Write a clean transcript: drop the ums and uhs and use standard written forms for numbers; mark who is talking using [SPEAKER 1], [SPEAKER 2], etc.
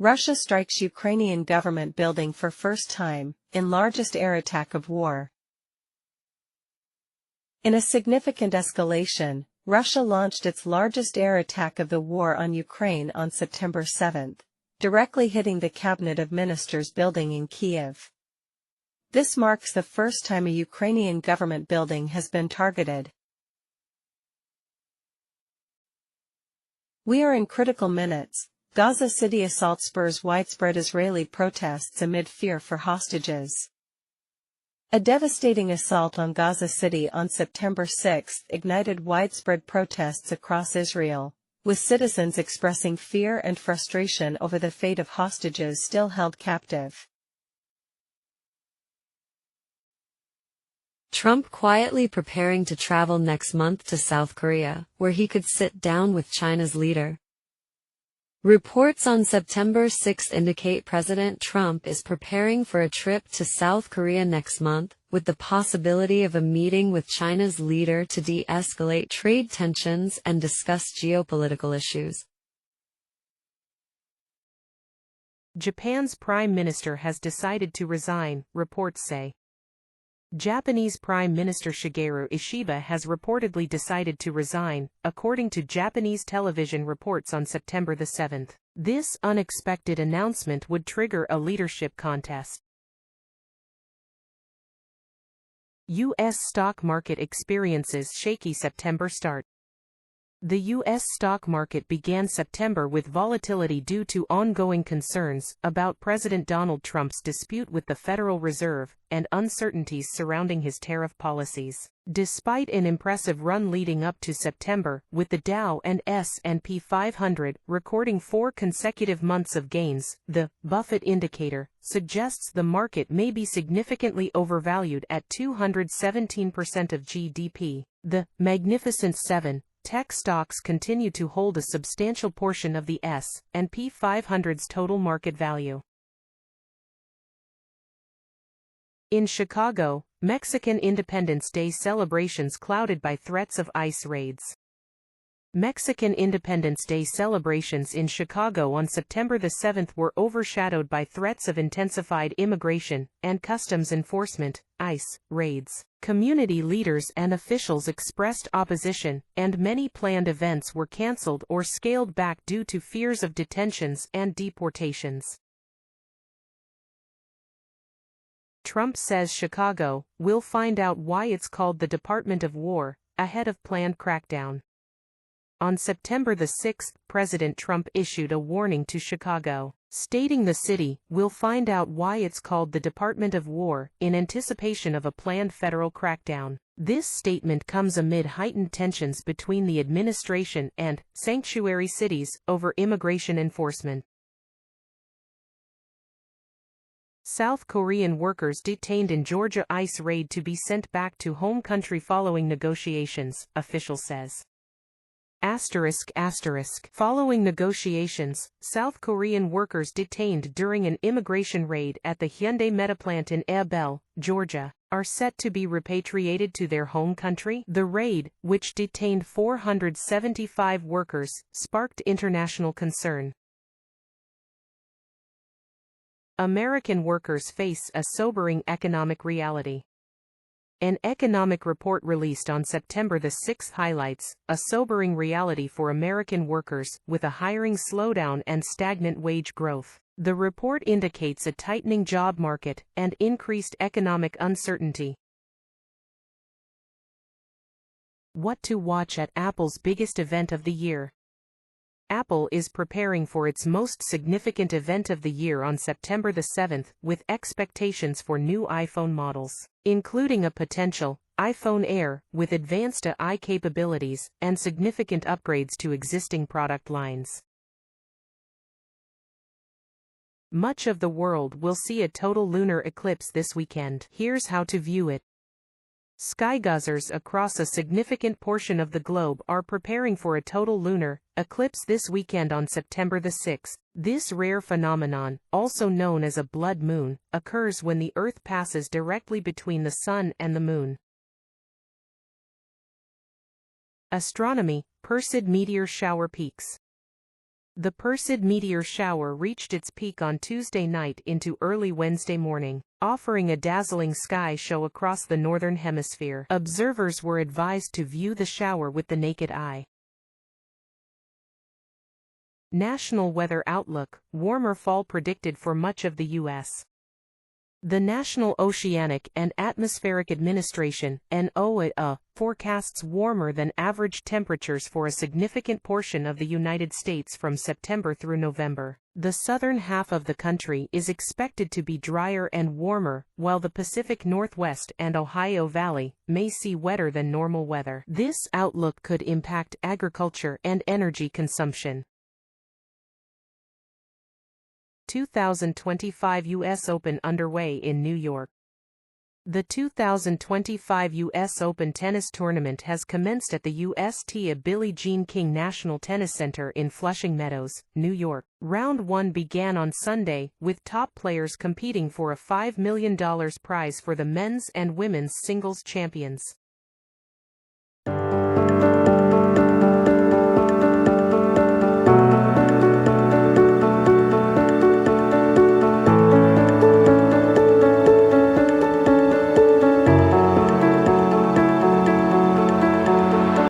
[SPEAKER 1] Russia strikes Ukrainian government building for first time, in largest air attack of war. In a significant escalation, Russia launched its largest air attack of the war on Ukraine on September 7, directly hitting the Cabinet of Ministers building in Kiev. This marks the first time a Ukrainian government building has been targeted. We are in critical minutes. Gaza City assault spurs widespread Israeli protests amid fear for hostages. A devastating assault on Gaza City on September 6 ignited widespread protests across Israel, with citizens expressing fear and frustration over the fate of hostages still held captive.
[SPEAKER 2] Trump quietly preparing to travel next month to South Korea, where he could sit down with China's leader. Reports on September 6 indicate President Trump is preparing for a trip to South Korea next month, with the possibility of a meeting with China's leader to de-escalate trade tensions and discuss geopolitical issues.
[SPEAKER 3] Japan's prime minister has decided to resign, reports say. Japanese Prime Minister Shigeru Ishiba has reportedly decided to resign, according to Japanese television reports on September 7. This unexpected announcement would trigger a leadership contest. U.S. stock market experiences shaky September start. The U.S. stock market began September with volatility due to ongoing concerns about President Donald Trump's dispute with the Federal Reserve and uncertainties surrounding his tariff policies. Despite an impressive run leading up to September, with the Dow and S&P 500 recording 4 consecutive months of gains, the Buffett indicator suggests the market may be significantly overvalued at 217% of GDP. The Magnificent Seven tech stocks continue to hold a substantial portion of the S&P 500's total market value. In Chicago, Mexican Independence Day celebrations clouded by threats of ICE raids. Mexican Independence Day celebrations in Chicago on September 7 were overshadowed by threats of intensified immigration and customs enforcement, ICE, raids. Community leaders and officials expressed opposition, and many planned events were canceled or scaled back due to fears of detentions and deportations. Trump says Chicago will find out why it's called the Department of War, ahead of planned crackdown. On September 6, President Trump issued a warning to Chicago, stating the city will find out why it's called the Department of War, in anticipation of a planned federal crackdown. This statement comes amid heightened tensions between the administration and sanctuary cities over immigration enforcement. South Korean workers detained in Georgia ICE raid to be sent back to home country following negotiations, official says. Following negotiations, South Korean workers detained during an immigration raid at the Hyundai Meta plant in Abel, Georgia, are set to be repatriated to their home country. The raid, which detained 475 workers, sparked international concern. American workers face a sobering economic reality. An economic report released on September 6 highlights a sobering reality for American workers, with a hiring slowdown and stagnant wage growth. The report indicates a tightening job market and increased economic uncertainty. What to watch at Apple's biggest event of the year. Apple is preparing for its most significant event of the year on September 7, with expectations for new iPhone models, including a potential iPhone Air with advanced AI capabilities and significant upgrades to existing product lines. Much of the world will see a total lunar eclipse this weekend. Here's how to view it. Skygazers across a significant portion of the globe are preparing for a total lunar eclipse this weekend on September 6. This rare phenomenon, also known as a blood moon, occurs when the Earth passes directly between the Sun and the Moon. Astronomy, Perseid meteor shower peaks. The Perseid meteor shower reached its peak on Tuesday night into early Wednesday morning, offering a dazzling sky show across the northern hemisphere. Observers were advised to view the shower with the naked eye. National Weather Outlook: warmer fall predicted for much of the U.S. The National Oceanic and Atmospheric Administration (NOAA) forecasts warmer than average temperatures for a significant portion of the United States from September through November. The southern half of the country is expected to be drier and warmer, while the Pacific Northwest and Ohio Valley may see wetter than normal weather. This outlook could impact agriculture and energy consumption. 2025 U.S. Open underway in New York. The 2025 U.S. Open tennis tournament has commenced at the USTA Billie Jean King National Tennis Center in Flushing Meadows, New York. Round 1 began on Sunday, with top players competing for a $5 million prize for the men's and women's singles champions.